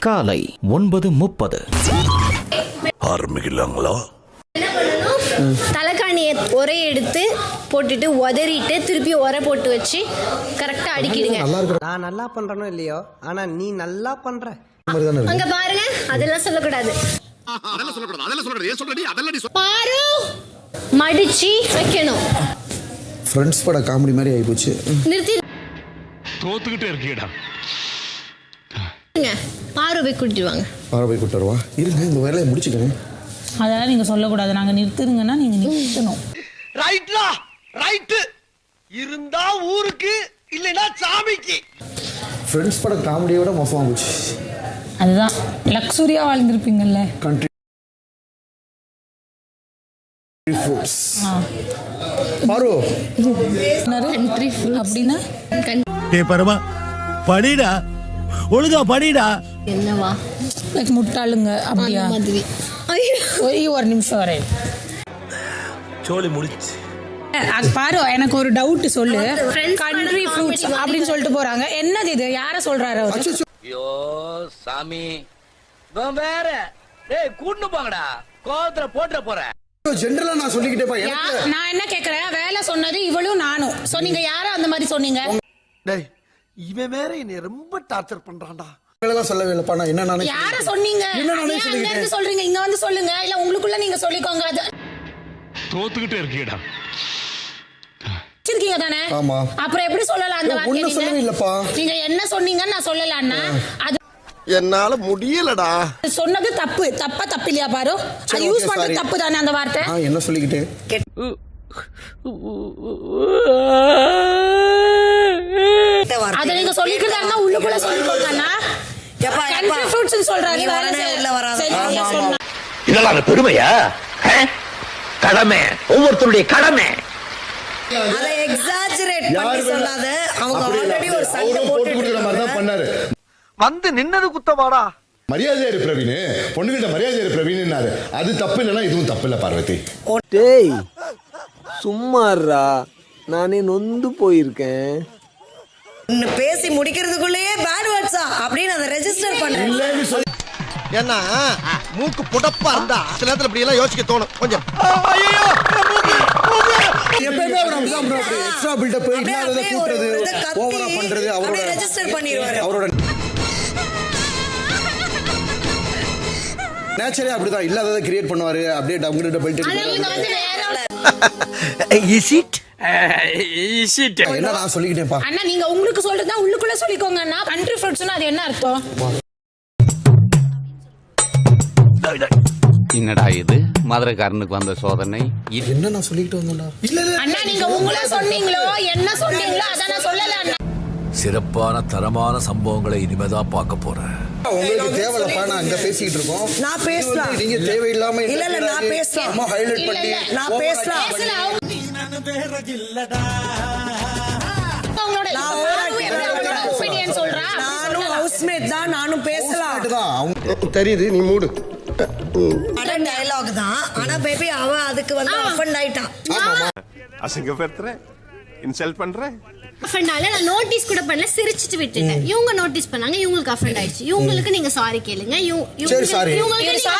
காலை 9:30 ஆரம்பிக்கலாங்களா? தலைக்காணியை ஒரே எடுத்து போட்டுட்டு உதறிட்டு திருப்பி உரை போட்டு வச்சு கரெக்டா அடிக்கிடுங்க. நான் நல்லா பண்றனோ இல்லையோ, ஆனா நீ நல்லா பண்ற. அங்க பாருங்க, அதெல்லாம் சொல்லக்கூடாது. பாரு, மடிச்சு வைக்கணும். ஃப்ரெண்ட்ஸ் பட காமெடி மாதிரி ஆகி போச்சு. நிறுத்தி தோத்துக்கிட்டே இருக்கீடா. பாரு போய் கூட்டிடுவாங்க. பாரு போய் கூட்டு வருவா. இருங்க, இந்த வேலையை முடிச்சுக்கிறேன். அதெல்லாம் நீங்க சொல்லக்கூடாது. நாங்க நிறுத்துருங்கன்னா நீங்க நிறுத்தணும். ரைட்லா, ரைட். இருந்தா ஊருக்கு, இல்லைன்னா சாமிக்கு. ஃப்ரெண்ட்ஸ் பட காமெடியை விட மோசமா போச்சு. அதுதான் லக்ஸுரியா வாழ்ந்துருப்பீங்கல்ல. Country fruits. பாரு கண்ட்ரி ஃப்ரூட் அப்படின்னா பரமா படிடா, ஒழுங்கா படிடா. என்னவா லைக் முட்டாளுங்க அப்படியா? மாதிரி. ஒரு நிமிஷம் வரேன். சோலி முடிச்சு பாரு, எனக்கு ஒரு டவுட் சொல்லு. கண்ட்ரி ஃப்ரூட்ஸ் அப்படின்னு சொல்லிட்டு போறாங்க. என்னது இது? யார சொல்றாரு அவரு? ஐயோ சாமி, வேற டேய் கூட்டு போங்கடா, கோவத்துல போட்டுற போறேன். ஜெனரலா நான் சொல்லிக்கிட்டேப்பா. நான் என்ன கேக்குறேன், வேலை சொன்னது இவளும் நானும். சோ நீங்க யார அந்த மாதிரி சொன்னீங்க? டேய், இவன் வேற என்னை ரொம்ப டார்ச்சர் பண்றான்டா. வேலைலாம் சொல்லவே இல்லப்பா. நான் என்ன நானே யார சொன்னீங்க? அங்க இருந்து சொல்றீங்க, இங்க வந்து சொல்லுங்க. இல்ல உங்களுக்குள்ள நீங்க சொல்லிக்கோங்க. அது தோத்துக்கிட்டே இருக்கீடா. இருக்கீங்க தானே? ஆமா. அப்புறம் எப்படி சொல்லலாம் அந்த வார்த்தையை? ஒண்ணு சொல்லவே இல்லப்பா. நீங்க என்ன சொன்னீங்கன்னு நான் சொல்லலன்னா அது என்னால முடியலடா. சொன்னது தப்பு. தப்பு இல்லையா பாரு? அது யூஸ் பண்றது தப்பு தானே அந்த வார்த்தை? என்ன சொல்லிக்கிட்டேன்? அத நீங்க சொல்லிக்கிறதா இருந்தா உள்ளுக்குள்ள சொல்லிக்கோங்கண்ணா. கண்ட்ரி ஃப்ரூட்ஸ் சொல்றாரு. இதெல்லாம் பெருமையா? கடமை, ஒவ்வொருத்தருடைய கடமை. அதை எக்ஸாஜரேட் பண்ணி சொல்லாத. அவங்க ஆல்ரெடி ஒரு சண்டை போட்டு குடுக்குற மாதிரி தான் பண்ணாரு. வந்து நின்னது குத்தவாடா. மரியாதையா இரு பிரவீன், பொண்ணுகிட்ட மரியாதையா இரு பிரவீன்னாரு. அது தப்பு இல்லைன்னா இதுவும் தப்பு இல்ல பார்வதி. டேய் சும்மாறா, நானே நொந்து போயிருக்கேன். பேசி முடிக்கிறதுக்குள்ளேயே பேட் வேர்ட்ஸா அப்படின்னு அதை ரெஜிஸ்டர் பண்றேன். ஏன்னா மூக்கு புடப்பா இருந்தா சில நேரத்துல இப்படி எல்லாம் யோசிக்க தோணும் கொஞ்சம். எப்பவுமே அவர் அப்படிதான் bro. எக்ஸ்ட்ரா பில்டப் இல்லாதத கூட்றது, ஓவரா பண்றது அவரோட ரெஜிஸ்டர் பண்ணிடுவாரு. அவரோட நேச்சரே அப்படிதான். இல்லாதத கிரியேட் பண்ணுவாரு. அப்படியே டவுன்கிரேட் பண்ணிட்டு என்ன நான் சொல்லிக்கிட்டேன்ப்பா. அண்ணா நீங்க உங்களுக்கு சொல்றதா உள்ளுக்குள்ள சொல்லிக்கோங்க. அண்ணா கண்ட்ரி ஃப்ரூட்ஸ்னா அது என்ன அர்த்தம்? என்னடா இது மதுரைக்காரனுக்கு வந்த சோதனை? என்ன நான் சொல்லிக்கிட்டு வந்தேன்டா. அண்ணா நீங்க உங்களே சொன்னீங்களோ, என்ன சொன்னீங்களோ அத நான் சொல்லல அண்ணா. சிறப்பான தரமான சம்பவங்களை இனிமேதான் பார்க்க போறேன். உங்களுக்கு தேவையில்லப்பா. நான் அங்க பேசிட்டு இருக்கோம். நான் பேசலாம். நீங்க தேவையில்லாம இல்ல நான் பேசலாம். அம்மா ஹைலைட் பண்ணி நான் பேசலாம். ஒபினியன் சொல்றா. நானும் ஹவுஸ்மேட் தான், நானும் பேசலாம். தெரியுது, நீ மூடு. டயலாக் தான். ஆனா பேபி அவ அதுக்கு வந்து அஃபண்ட் ஆயிட்டான். அசிங்கப்படுத்துறேன், இன்சல்ட் பண்றேன். அஃபண்டால நான் நோட்டீஸ் கூட பண்ணல, சிரிச்சிட்டு விட்டுட்டேன். இவங்க நோட்டீஸ் பண்ணாங்க, இவங்களுக்கு அஃபண்ட் ஆயிடுச்சு. இவங்களுக்கு நீங்க சாரி கேளுங்க. சரி சாரி. இவங்களுக்கு